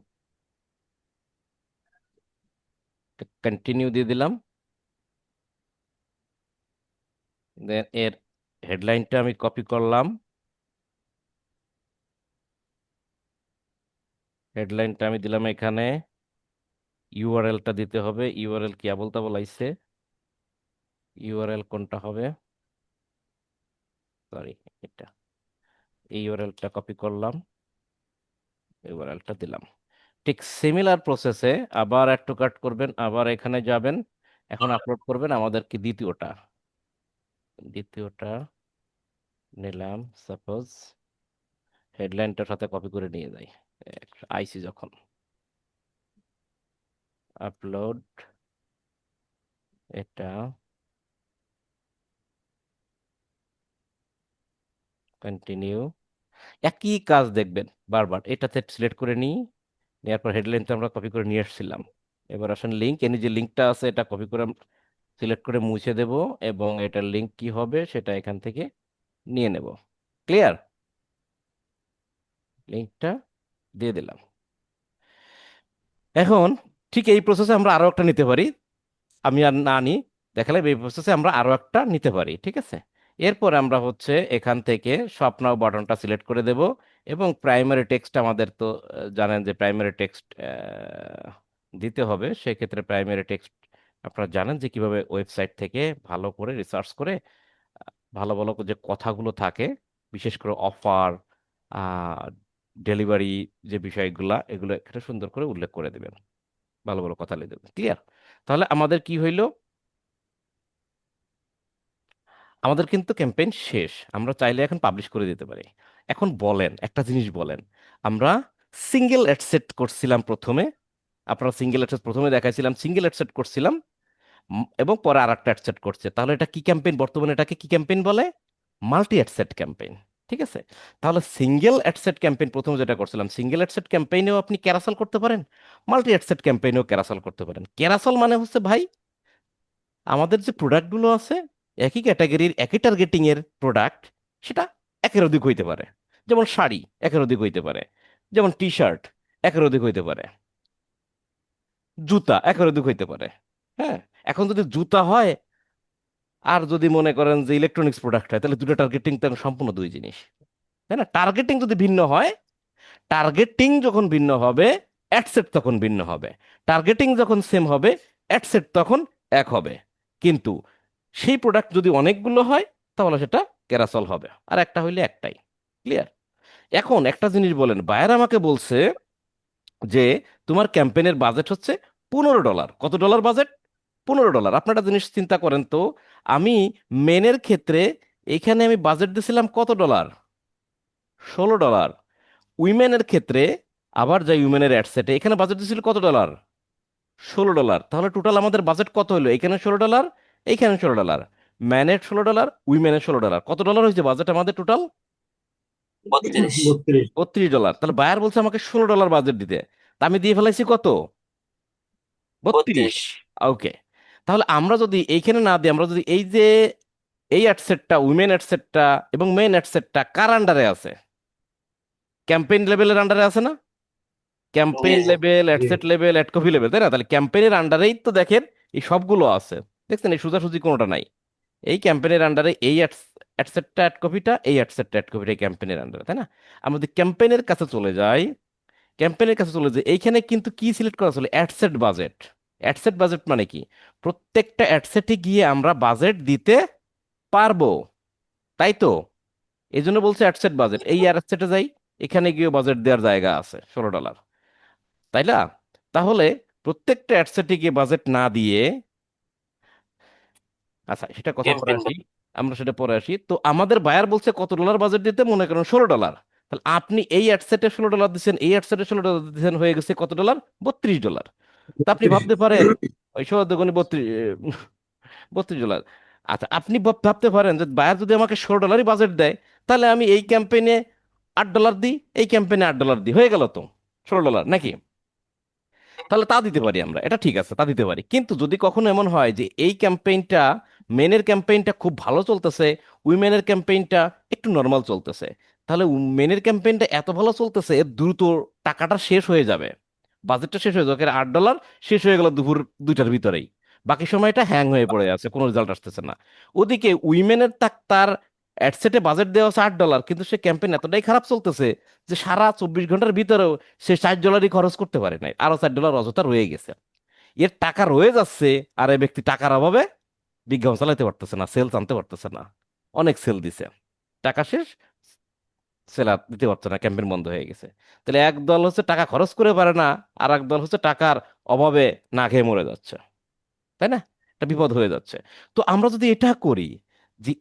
A: কন্টিনিউ দিয়ে দিলাম। দেন এর হেডলাইনটা আমি কপি করলাম, হেডলাইনটা আমি দিলাম এখানে, ইউআরএলটা দিতে হবে। ইউআরএল কি আবল তাবল আইছে, ইউআরএল কোনটা হবে, সরি এটা, এই ইউআরএলটা কপি করলাম, ইউআরএলটা দিলাম। ঠিক সিমিলার প্রসেসে আবার অ্যাড টু কার্ট করবেন, আবার এখানে যাবেন, এখন আপলোড করবেন আমাদের কি দ্বিতীয়টা, দ্বিতীয়টা নিলাম সাপোজ, হেডলাইনটার সাথে কপি করে নিয়ে যাই আইসি যখন, আপলোড, এটা কন্টিনিউ, একই কাজ দেখবেন বারবার। এটাতে সিলেক্ট করে নিই, নেওয়ার পর হেডলাইনটা আমরা কপি করে নিয়ে এসেছিলাম। এবার আসেন লিঙ্ক, এনে যে লিঙ্কটা আছে এটা কপি করে সিলেক্ট করে মুছে দেব, এবং এটার লিঙ্ক কি হবে সেটা এখান থেকে নিয়ে নেব। ক্লিয়ার? লিঙ্কটা দিয়ে দিলাম। এখন ঠিক এই প্রসেসে আমরা আরো একটা নিতে পারি, আমি আর না নিই, দেখালাম এই প্রসেসে আমরা আরো একটা নিতে পারি। ঠিক আছে, এরপর আমরা হচ্ছে এখান থেকে শপ নাও বাটনটা সিলেক্ট করে দেব, এবং প্রাইমারি টেক্সট আমাদের তো জানেন যে প্রাইমারি টেক্সট দিতে হবে। সেক্ষেত্রে প্রাইমারি টেক্সট আপনারা জানেন যে কিভাবে ওয়েবসাইট থেকে ভালো করে রিসার্চ করে ভালো ভালো যে কথাগুলো থাকে, বিশেষ করে অফার, ডেলিভারি, যে বিষয়গুলা এগুলো এখানে সুন্দর করে উল্লেখ করে দেবেন, ভালো ভালো কথা লিখে দেবেন। ক্লিয়ার? তাহলে আমাদের কি হইলো, আমাদের কিন্তু ক্যাম্পেইন শেষ, আমরা চাইলে এখন পাবলিশ করে দিতে পারি। এখন বলেন একটা জিনিস বলেন, আমরা সিঙ্গেল অ্যাড সেট করছিলাম প্রথমে, আপনারা সিঙ্গেল অ্যাড প্রথমে দেখাইছিলাম, সিঙ্গেল অ্যাড সেট করছিলাম, এবং পরে আর একটা অ্যাড সেট করছে, তাহলে এটা কি ক্যাম্পেইন? বর্তমানে এটাকে কি ক্যাম্পেইন বলে? Multi ad set campaign. ঠিক আছে, তাহলে সিঙ্গেল অ্যাড সেট ক্যাম্পেইন প্রথমে যেটা করছিলাম, সিঙ্গেল অ্যাড সেট ক্যাম্পেইনেও আপনি ক্যারাসেল করতে পারেন, মাল্টি অ্যাড সেট ক্যাম্পেইনেও ক্যারাসেল করতে পারেন। ক্যারাসেল মানে হচ্ছে ভাই, আমাদের যে প্রোডাক্টগুলো আছে, একই ক্যাটাগরির একই টার্গেটিং এর প্রোডাক্ট, সেটা একের অধিক হইতে পারে। যেমন শাড়ি একের অধিক হইতে পারে, যেমন টি শার্ট একের অধিক হইতে পারে, জুতা একের অধিক হইতে পারে। হ্যাঁ, এখন যদি জুতা হয় আর যদি মনে করেন যে ইলেকট্রনিক্স প্রোডাক্ট হয়, তাহলে দুটো টার্গেটিং তো সম্পূর্ণ দুই জিনিস, তাই না? টার্গেটিং যদি ভিন্ন হয়, টার্গেটিং যখন ভিন্ন হবে, অ্যাডসেট তখন ভিন্ন হবে। টার্গেটিং যখন সেম হবে, অ্যাডসেট তখন এক হবে। কিন্তু সেই প্রোডাক্ট যদি অনেকগুলো হয়, তাহলে সেটা ক্যারাসল হবে, আর একটা হইলে একটাই। ক্লিয়ার? এখন একটা জিনিস বলেন, বায়ার আমাকে বলছে যে তোমার ক্যাম্পেইনের বাজেট হচ্ছে $15। কত ডলার বাজেট? $15। আপনারা জিনিস চিন্তা করেন তো, আমি মেনের ক্ষেত্রে এখানে আমি বাজেট দিয়েছিলাম কত ডলার? $16। উইমেনের ক্ষেত্রে আবার যাই, উইমেনের অ্যাডসেটে এখানে বাজেট দিয়েছিল কত ডলার? $16। তাহলে টোটাল আমাদের বাজেট কত হলো? এখানে $16, এইখানে $16, ম্যানের $16, উইমেনের $16, কত ডলার হয়েছে বাজেট আমাদের টোটাল?
B: 32।
A: 32 ডলার। তাহলে বায়ার বলছে আমাকে $16 বাজেট দিতে, তা আমি দিয়ে ফেলাইছি কত? 32।
B: 32।
A: ওকে, তাহলে আমরা যদি এইখানে না দিই, আমরা যদি এই যে এই অ্যাডসেটটা, উইমেন অ্যাডসেটটা এবং মেন অ্যাডসেটটা কার আন্ডারে আছে? ক্যাম্পেইন লেভেলের আন্ডারে আছে না?
B: জি
A: ক্যাম্পেইন
B: জি।
A: Level, ad set level, ad copy level, তাই না? তাহলে ক্যাম্পেইনের আন্ডারেই তো দেখেন এই সবগুলো আছে। দেখছেন, এই সোজাসুজি কোনোটা নাই। এই ক্যাম্পেইনের আন্ডারে এই অ্যাডসেটটা, অ্যাড কপিটা, এই অ্যাডসেটটা, অ্যাড কপিটা ক্যাম্পেইনের আন্ডারে, তাই না? আমরা যদি ক্যাম্পেইনের কাছে চলে যাই, এইখানে কিন্তু কি সিলেক্ট করা ছিল? Ad set budget. অ্যাডসেট বাজেট মানে কি? প্রত্যেকটা অ্যাডসেটে গিয়ে আমরা বাজেট দিতে পারবো, তাই তো? এই জন্য বলছে অ্যাডসেট বাজেট। এই অ্যাডসেটে যাই, এখানে গিয়ে বাজেট দেওয়ার জায়গা আছে $16, তাই না? তাহলে প্রত্যেকটা অ্যাডসেটে গিয়ে বাজেট না দিয়ে, আচ্ছা সেটা কথা পরে
B: ক্যাম্পেইন।
A: আসি, আমরা সেটা পরে আসি। তো আমাদের বায়ার বলছে কত ডলার বাজেট দিতে, মনে করেন $16। তাহলে আপনি এই অ্যাডসেটে $16 দিচ্ছেন, এই অ্যাডসেটে $16 দিচ্ছেন, হয়ে গেছে কত ডলার? $32। তা আপনি ভাবতে পারেন, ওই সৌদগণি 32 ডলার। আচ্ছা, আপনি ভাবতে পারেন যে বায়ার যদি আমাকে $16 বাজেট দেয়, তাহলে আমি এই ক্যাম্পেইনে $8 দিই, এই ক্যাম্পেইনে $8 দিই, হয়ে গেল তো $16 নাকি? তাহলে তা দিতে পারি আমরা, এটা ঠিক আছে, তা দিতে পারি। কিন্তু যদি কখনো এমন হয় যে এই ক্যাম্পেইনটা, মেনের ক্যাম্পেইনটা খুব ভালো চলতেছে, উইমেনের ক্যাম্পেইনটা একটু নর্মাল চলতেছে, তাহলে মেনের ক্যাম্পেইনটা এত ভালো চলতেছে দ্রুত টাকাটা শেষ হয়ে যাবে, বাজেটটা শেষ হয়ে যাবে, $8 শেষ হয়ে গেল দুপুর 2টার ভিতরেই, বাকি সময়টা হ্যাং হয়ে পড়ে আছে, কোনো রেজাল্ট আসতেছে না। ওদিকে উইমেনের তার অ্যাডসেটে বাজেট দেওয়া আছে $8, কিন্তু সে ক্যাম্পেইন এতটাই খারাপ চলতেছে যে সারা 24 ঘন্টার ভিতরেও সে $60 খরচ করতে পারে নাই, আরো $4 অযথা রয়ে গেছে। এর টাকা রয়ে যাচ্ছে, আর এই ব্যক্তি টাকার অভাবে বিজ্ঞাপন চালাতে পারতেছে না, সেল আনতে পারতেছে না। অনেক সেল দিছে, টাকা শেষ, সেল আর দিতে পারছে না, ক্যাম্পেইন বন্ধ হয়ে গেছে। তাহলে এক দল হচ্ছে টাকা খরচ করে পারে না, আর এক দল হচ্ছে টাকার অভাবে না খেয়ে মরে যাচ্ছে, তাই না? একটা বিপদ হয়ে যাচ্ছে। তো আমরা যদি এটা করি যে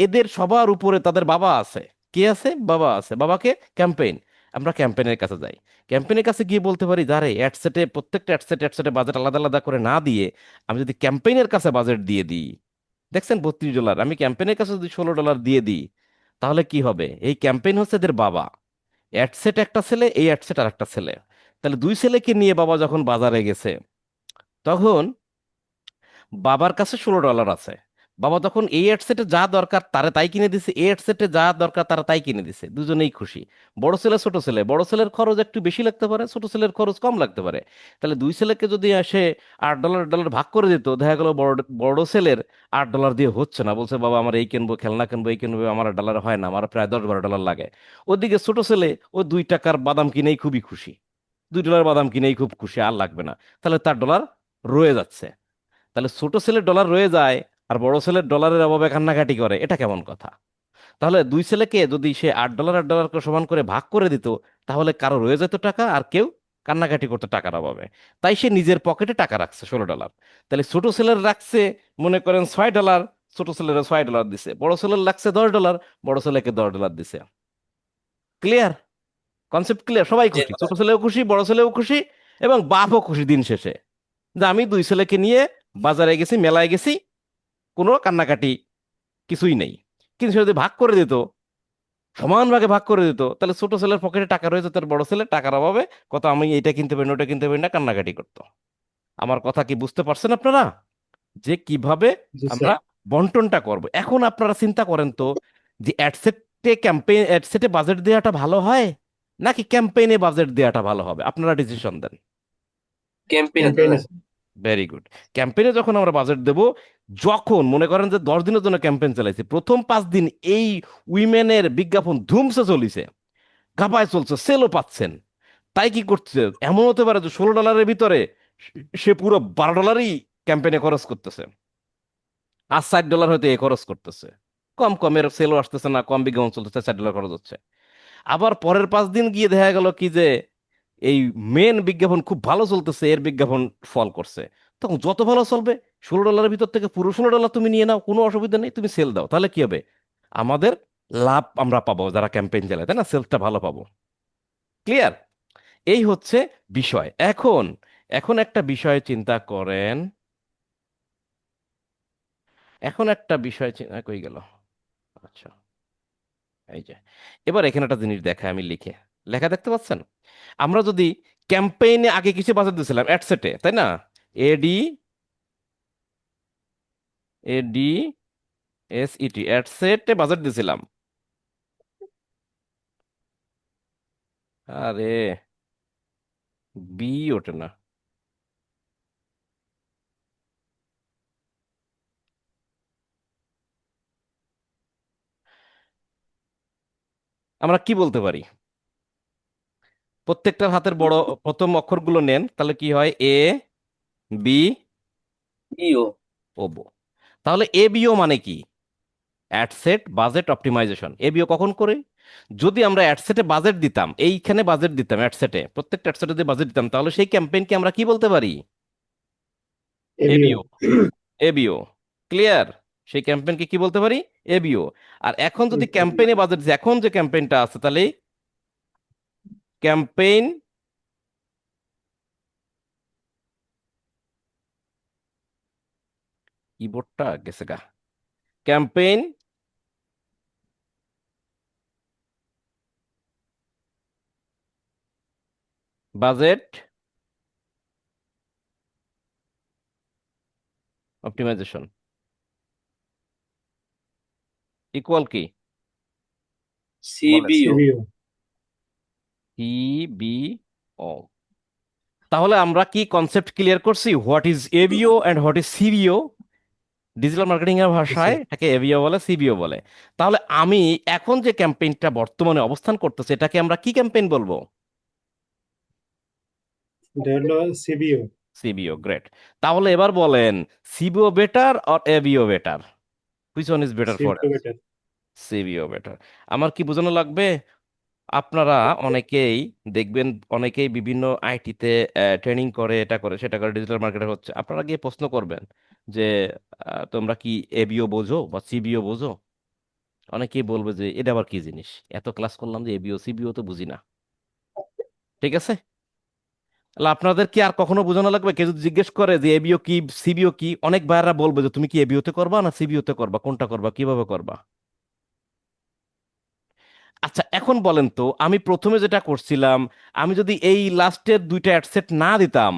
A: এদের সবার উপরে তাদের বাবা আছে, কে আছে? বাবা আছে, বাবাকে ক্যাম্পেইন, আমরা ক্যাম্পেইনের কাছে যাই। ক্যাম্পেইনের কাছে গিয়ে বলতে পারি, দাঁড়ে অ্যাডসেটে, প্রত্যেকটা অ্যাডসেটে বাজেট আলাদা আলাদা করে না দিয়ে আমি যদি ক্যাম্পেইনের কাছে বাজেট দিয়ে দিই, দেখছেন $32, আমি ক্যাম্পেইনের কাছে যদি $16 দিয়ে দিই, তাহলে কি হবে? এই ক্যাম্পেইন হচ্ছে এদের বাবা, অ্যাডসেট একটা ছেলে, এই অ্যাডসেট আর একটা ছেলে। তাহলে দুই ছেলেকে নিয়ে বাবা যখন বাজারে গেছে, তখন বাবার কাছে $16 আছে। বাবা তখন এই হেডসেটে যা দরকার তারা তাই কিনে দিছে, এই হেডসেটে যা দরকার তারা তাই কিনে দিছে, দুজনেই খুশি। বড় ছেলে ছোট ছেলে, বড় ছেলের খরচ একটু বেশি লাগতে পারে, ছোট ছেলের খরচ কম লাগতে পারে। তাহলে দুই ছেলেকে যদি আসে $8 ভাগ করে দিত, দেখা গেল বড় বড় ছেলের $8 দিয়ে হচ্ছে না, বলছে বাবা আমার এই কিনবো, খেলনা কিনবো, এই কিনবো, আমার ডলার হয় না, আমার প্রায় $10-12 লাগে। ওদিকে ছোট ছেলে ও $2 বাদাম কিনেই খুবই খুশি, $2 বাদাম কিনেই খুব খুশি, আর লাগবে না। তাহলে তার ডলার রয়ে যাচ্ছে। তাহলে ছোট ছেলের ডলার রয়ে যায়, আর বড় ছেলের ডলারের অভাবে কান্নাকাটি করে, এটা কেমন কথা? তাহলে দুই ছেলেকে যদি সে $8 করে সমান করে ভাগ করে দিত, তাহলে কারো রয়ে যেত টাকা, আর কেউ কান্নাকাটি করতে টাকার অভাবে। তাই সে নিজের পকেটে টাকা রাখছে $16। তাহলে ছোট ছেলের রাখছে মনে করেন $6, ছোট ছেলের $6 দিছে, বড় ছেলের লাগছে $10, বড় ছেলেকে $10 দিছে। ক্লিয়ার? Concept clear? সবাই
B: জি
A: খুশি, ছোট ছেলেও খুশি, বড় ছেলেও খুশি, এবং বাপও খুশি দিন শেষে, যে আমি দুই ছেলেকে নিয়ে বাজারে গেছি, মেলায় গেছি, কোনো কান্নাকাটি কিছুই নেই। কিন্তু সে যদি ভাগ করে দিত, সমান ভাগে ভাগ করে দিত, তাহলে ছোট ছেলের পকেটে টাকা রয়ে যেত, আর বড় ছেলে টাকার অভাবে কত আমি এটা কিনতে পারি না, ওটা কিনতে পারি না, কান্নাকাটি করতো। আমার কথা কি বুঝতে পারছেন আপনারা, যে কিভাবে
B: জি
A: আমরা
B: স্যার।
A: বন্টনটা করব? এখন আপনারা চিন্তা করেন তো, যে অ্যাডসেটে বাজেট দেওয়াটা ভালো হয়, নাকি ক্যাম্পেইনে বাজেট দেওয়াটা ভালো হবে? আপনারা ডিসিশন দেন।
B: ক্যাম্পেইনে
C: ক্যাম্পেইন
B: দাদা।
C: আছে।
A: Very good. ক্যাম্পেইনে যখন আমরা বাজেট দেব, যখন মনে করেন যে 10 দিনের জন্য ক্যাম্পেইন চালাইছে, প্রথম 5 দিন এই উইমেনের বিজ্ঞাপন ধুমসে চলিছে, গাপায় চলছে, সেলও পাচ্ছেন, তাই কি করছে? এমন হতে পারে যে $16 ভিতরে সে পুরো $12 ক্যাম্পেইনে খরচ করতেছে, আর $60 হয়তো এ খরচ করতেছে, কম কমের সেলও আসতেছে না, কম বিজ্ঞাপন চলতেছে, $60 খরচ হচ্ছে। আবার পরের 5 দিন গিয়ে দেখা গেল কি যে এই মেন বিজ্ঞাপন খুব ভালো চলতেছে, এর বিজ্ঞাপন ফল করছে, তখন যত ভালো চলবে $16 ভিতর থেকে পুরো $16 তুমি নিয়ে নাও, কোনো অসুবিধা নেই, তুমি সেল দাও, তাহলে কি হবে? আমাদের লাভ আমরা পাবো, যারা ক্যাম্পেইন চালায়, তাই না? সেলসটা ভালো পাবো। ক্লিয়ার? এই হচ্ছে বিষয়। এখন এখন একটা বিষয় চিন্তা করেন, এখন একটা বিষয় কই গেল? আচ্ছা, এই যে, এবার এখানে একটা জিনিস দেখায়, আমি লিখে, লেখা দেখতে পাচ্ছেন? আমরা যদি ক্যাম্পেইনে আগে কিছু বাজেট দিয়েছিলাম অ্যাডসেটে, তাই না? এডি, এডি SET, অ্যাডসেটে বাজেট দিছিলাম। আরে, বি ওঠে না। আমরা কি বলতে পারি? প্রত্যেকটার হাতের বড় প্রথম অক্ষরগুলো নেন, তাহলে কি হয়? এ, বি,
B: ইও।
A: ও বো। তাহলে এবিও মানে কি? Ad set budget optimisation. এবিও কখন করে? যদি আমরা অ্যাডসেটে বাজেট দিতাম, এইখানে বাজেট দিতাম অ্যাডসেটে, প্রত্যেকটা অ্যাডসেটে যদি বাজেট দিতাম, তাহলে সেই ক্যাম্পেইনকে আমরা কি বলতে পারি?
C: এবিও।
A: এবিও। এবিও। ক্লিয়ার? সেই ক্যাম্পেইনকে কি বলতে পারি? এবিও। আর এখন যদি ক্যাম্পেইনে বাজেট, এখন যে ক্যাম্পেইনটা আছে, তাহলে ক্যাম্পেইন কিবোর্ডটা গেছে গা। ক্যাম্পেইন বাজেট অপটিমাইজেশন ইকুয়াল কি? বলেন।
B: সিবিও।
C: সিবিও।
A: সিবিও। তাহলে আমরা কি কনসেপ্ট ক্লিয়ার করছি? What is ABO and what is সিবিও? Digital marketing এর ভাষায় এটাকে এবিও বলে, সিবিও বলে। তাহলে আমি এখন যে ক্যাম্পেইনটা বর্তমানে অবস্থান করতেছে, এটাকে আমরা কি ক্যাম্পেইন বলবো?
C: এটা হলো সিবিও।
A: সিবিও। গ্রেট। তাহলে এবার বলেন, CBO better or ABO better? Which one is better for
C: CBO
A: us?
C: Better.
A: CBO better. আমার কি বোঝানো লাগবে? আপনারা অনেকেই দেখবেন, অনেকেই বিভিন্ন আইটিতে ট্রেনিং করে, এটা করে সেটা করে, ডিজিটাল মার্কেটার হচ্ছে। আপনারা গিয়ে প্রশ্ন করবেন যে তোমরা কি এবিও বোঝো বা সিবিও বোঝো? অনেকেই বলবে যে এটা আবার কি জিনিস, এত ক্লাস করলাম যে এবিও সিবিও তো বুঝি না। ঠিক আছে? তাহলে আপনাদের কি আর কখনো বোঝানো লাগবে? কেউ যদি জিজ্ঞেস করে যে এবিও কি সিবিও কি, অনেক ভাইয়ারা বলবে যে তুমি কি এবিওতে করবা না সিবিওতে করবা, কোনটা করবা, কিভাবে করবা? আচ্ছা, এখন বলেন তো, আমি প্রথমে যেটা করছিলাম, আমি যদি এই লাস্টের দুইটা অ্যাডসেট না দিতাম,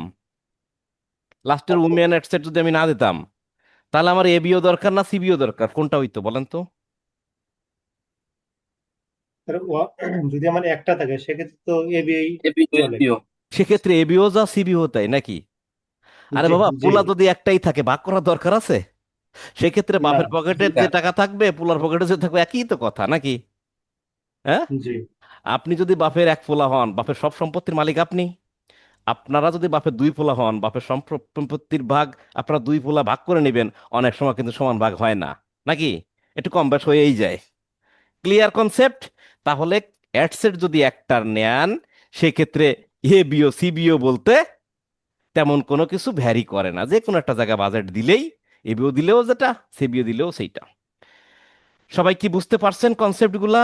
A: লাস্টের উমেন অ্যাডসেট যদি আমি না দিতাম, তাহলে আমার এবিও দরকার না সিবিও দরকার, কোনটা হইতো বলেন তো?
C: যদি আমার একটা থাকে সেক্ষেত্রে তো এবিআই
B: এবিও
C: চলে।
B: এবিও।
A: সেক্ষেত্রে এবিও যা সিবিও তাই নাকি? আরে
C: জি
A: বাবা,
C: জি।
A: পোলা যদি একটাই থাকে, ভাগ করার দরকার আছে? সেক্ষেত্রে
C: না।
A: বাপের পকেটের
B: না।
A: যে টাকা থাকবে, পোলার পকেটে যে থাকবে, একই তো কথা নাকি? হ্যাঁ।
C: জি
A: আপনি যদি বাপের এক পোলা হন, বাপের সব সম্পত্তির মালিক আপনি। আপনারা যদি বাপের দুই পোলা হন, বাপের সম্পত্তির ভাগ আপনারা দুই পোলা ভাগ করে নেবেন। অনেক সময় কিন্তু সমান ভাগ হয় না, নাকি? একটু কম বেশ হয়েই যায়। Clear concept? তাহলে অ্যাডসেট যদি একটার নেন, সেক্ষেত্রে এ বিও সি বিও বলতে তেমন কোনো কিছু ভ্যারি করে না, যে কোনো একটা জায়গায় বাজেট দিলেই এবিও দিলেও যেটা, সিবিও দিলেও সেইটা। সবাই কি বুঝতে পারছেন কনসেপ্টগুলা?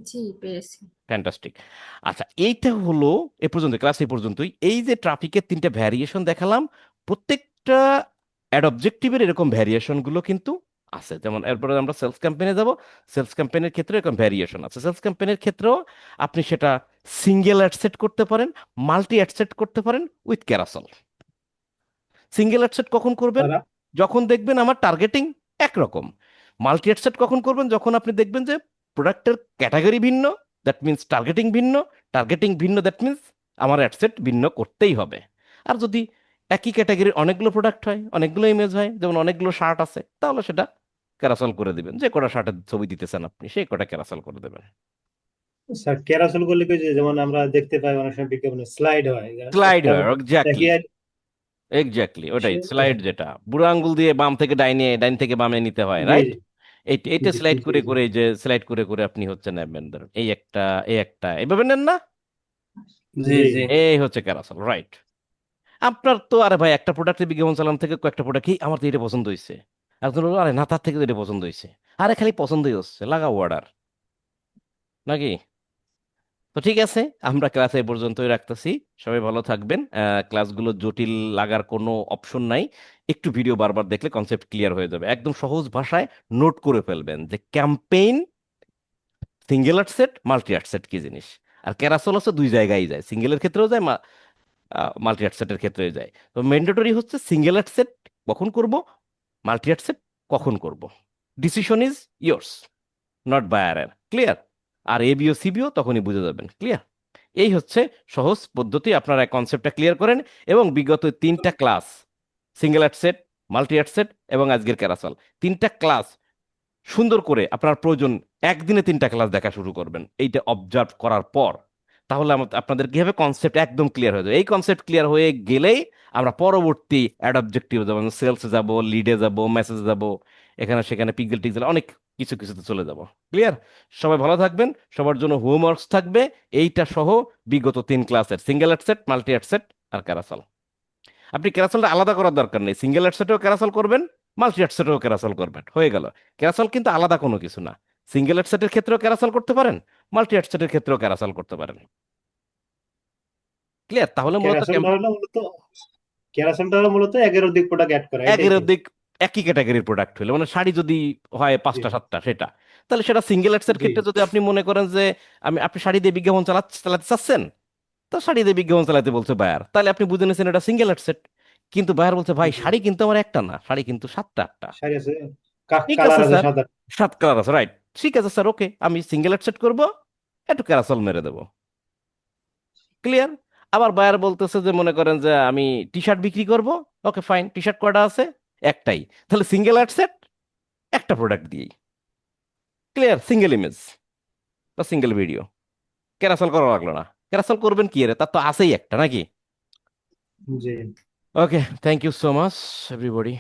D: জি, পেরেছি।
A: ফ্যান্টাস্টিক। আচ্ছা, এইটা হলো এ পর্যন্ত, ক্লাস এই পর্যন্তই। এই যে ট্রাফিকের তিনটা ভ্যারিয়েশন দেখালাম, প্রত্যেকটা অ্যাড অবজেক্টিভের এরকম ভ্যারিয়েশন গুলো কিন্তু আছে। যেমন এরপরে আমরা সেলস ক্যাম্পেইনে যাব। সেলস ক্যাম্পেইনের ক্ষেত্রে এরকম ভ্যারিয়েশন আছে। সেলস ক্যাম্পেইনের ক্ষেত্রেও আপনি সেটা সিঙ্গেল অ্যাড সেট করতে পারেন, মাল্টি অ্যাড সেট করতে পারেন with carousel. Single ad set কখন করবেন?
C: তারা।
A: যখন দেখবেন আমার টার্গেটিং একরকম। মাল্টি অ্যাড সেট কখন করবেন? যখন আপনি দেখবেন যে প্রোডাক্টের ক্যাটাগরি ভিন্ন, দ্যাট মিন্স টার্গেটিং ভিন্ন। টার্গেটিং ভিন্ন, দ্যাট মিন্স আমার অ্যাড সেট ভিন্ন করতেই হবে। আর যদি একই ক্যাটাগরির অনেকগুলো প্রোডাক্ট হয়, অনেকগুলো ইমেজ হয়, যেমন অনেকগুলো শার্ট আছে, তাহলে সেটা ক্যারাসল করে দিবেন। যে কটা শার্টের ছবি দিতেছেন আপনি, সেই কটা ক্যারাসল করে দেবেন।
C: স্যার ক্যারাসল করলে কি, যে যেমন আমরা দেখতে পাই অনেক সময় বিজ্ঞাপনে স্লাইড হয়,
A: স্লাইড
C: একটা
A: হয়, এক্স্যাক্টলি।
C: একই
A: এক্স্যাক্টলি ওটাই
C: সে-
A: স্লাইড, যেটা বুড়ো আঙ্গুল দিয়ে বাম থেকে ডাইনে, ডাইন থেকে বামে নিতে হয়,
C: জি
A: রাইট? এইটা
C: জি জি
A: স্লাইড
C: জি
A: করে
C: জি।
A: করে, এই যে স্লাইড করে করে আপনি হচ্ছে নেবেন, ধরুন এই একটা, এই একটা, এইভাবে নেন না?
B: জি
C: জি
B: জি।
A: এই হচ্ছে ক্যারাসেল, রাইট? আপনার তো, আরে ভাই, একটা প্রোডাক্টের বিজ্ঞাপন চালান থেকে কয়েকটা প্রোডাক্ট, কি আমার তো এটা পছন্দ হয়েছে, একজন বললো আরে না, তার থেকে তো এটা পছন্দ হয়েছে, আরে খালি পছন্দই হচ্ছে, লাগাও অর্ডার, নাকি? তো ঠিক আছে, আমরা ক্লাস এই পর্যন্তই রাখতেছি। সবাই ভালো থাকবেন। ক্লাসগুলো জটিল লাগার কোনো অপশন নাই। একটু ভিডিও বারবার দেখলে কনসেপ্ট ক্লিয়ার হয়ে যাবে। একদম সহজ ভাষায় নোট করে ফেলবেন যে campaign, single ad set, multi ad set কি জিনিস। আর ক্যারাসল হচ্ছে দুই জায়গায় যায়, সিঙ্গেলের ক্ষেত্রেও যায়, মাল্টি অ্যাডসেটের ক্ষেত্রেও যায়। তো ম্যান্ডেটরি হচ্ছে সিঙ্গেল অ্যাডসেট কখন করব, মাল্টি অ্যাডসেট কখন করব। ডিসিশন ইজ ইয়োর্স, নট বায়ারের। ক্লিয়ার? আর এবিও সিবিও তখনই বুঝে যাবেন। ক্লিয়ার? এই হচ্ছে সহজ পদ্ধতি। আপনারা কনসেপ্টটা ক্লিয়ার করেন এবং বিগত 3টা class, single ad set, multi ad set এবং আজকের ক্যারাসল, 3টা ক্লাস সুন্দর করে আপনার প্রয়োজন একদিনে 3টা ক্লাস দেখা শুরু করবেন এইটা অবজার্ভ করার পর। তাহলে আপনাদের কি হবে, কনসেপ্ট একদম ক্লিয়ার হয়ে যাবে। এই কনসেপ্ট ক্লিয়ার হয়ে গেলেই আমরা পরবর্তী অ্যাড অবজেক্টিভ যেমন সেলসে যাব, লিডে যাব, মেসেজে যাব, এখানে সেখানে পিক্সেল টিক্সেল অনেক কিছু কিছুতে চলে যাব। ক্লিয়ার? সবাই ভালো থাকবেন। সবার জন্য হোমওয়ার্কস থাকবে এইটা সহ বিগত 3 ক্লাসের single ad set, multi ad set আর ক্যারাসল। আপনি ক্যারাসলটা আলাদা করার দরকার নেই, সিঙ্গেল অ্যাডসেটেও ক্যারাসল করবেন, মাল্টি অ্যাডসেটেও ক্যারাসল করবেন, হয়ে গেল। ক্যারাসল কিন্তু আলাদা কোনো কিছু না। সিঙ্গেল অ্যাডসেটের ক্ষেত্রেও ক্যারাসল করতে পারেন, মাল্টি অ্যাডসেটের ক্ষেত্রেও ক্যারাসল করতে পারেন। ক্লিয়ার? তাহলে মূলত
C: ক্যারাসলটা হলো মূলত 11 প্রোডাক্ট অ্যাড করা, এটাই
A: একের
C: তো।
A: অধিক একই ক্যাটাগরির প্রোডাক্ট হলে, মানে শাড়ি যদি হয়
C: জি
A: 5টা 7টা সেটা, তাহলে সেটা সিঙ্গেল অ্যাডসের
C: জি
A: ক্ষেত্রে যদি আপনি মনে করেন যে আপনি শাড়ি দিয়ে বিজ্ঞাপন চালাতে চাচ্ছেন, তো শাড়ি দিয়ে বিজ্ঞাপন চালাতে বলছে বায়ার, তাহলে আপনি বুঝে নিয়েছেন এটা সিঙ্গেল অ্যাডসেট। কিন্তু বায়ার বলছে ভাই
C: জি।
A: শাড়ি কিন্তু আমার একটা না, শাড়ি কিন্তু 7টা 8টা।
C: শাড়ি আছে,
A: ঠিক
C: কালার
A: আছে
C: আছে
A: স্যার,
C: সাদা।
A: 7 কালার আছে, রাইট। ঠিক আছে স্যার, ওকে, আমি সিঙ্গেল সেট করব, একটু ক্যারাসল মেরে দেবো। ক্লিয়ার? আবার বায়ার বলতেছে যে মনে করেন যে আমি টি শার্ট বিক্রি করব, ওকে ফাইন, টি শার্ট কয়টা আছে? একটাই, তাহলে সিঙ্গেল সেট একটা প্রোডাক্ট দিয়েই। ক্লিয়ার? সিঙ্গেল ইমেজ বা সিঙ্গেল ভিডিও, ক্যারাসল করা লাগলো না। ক্যারাসল করবেন কি এর, তার তো আছেই একটা নাকি?
C: জি।
A: Okay, thank you so much everybody.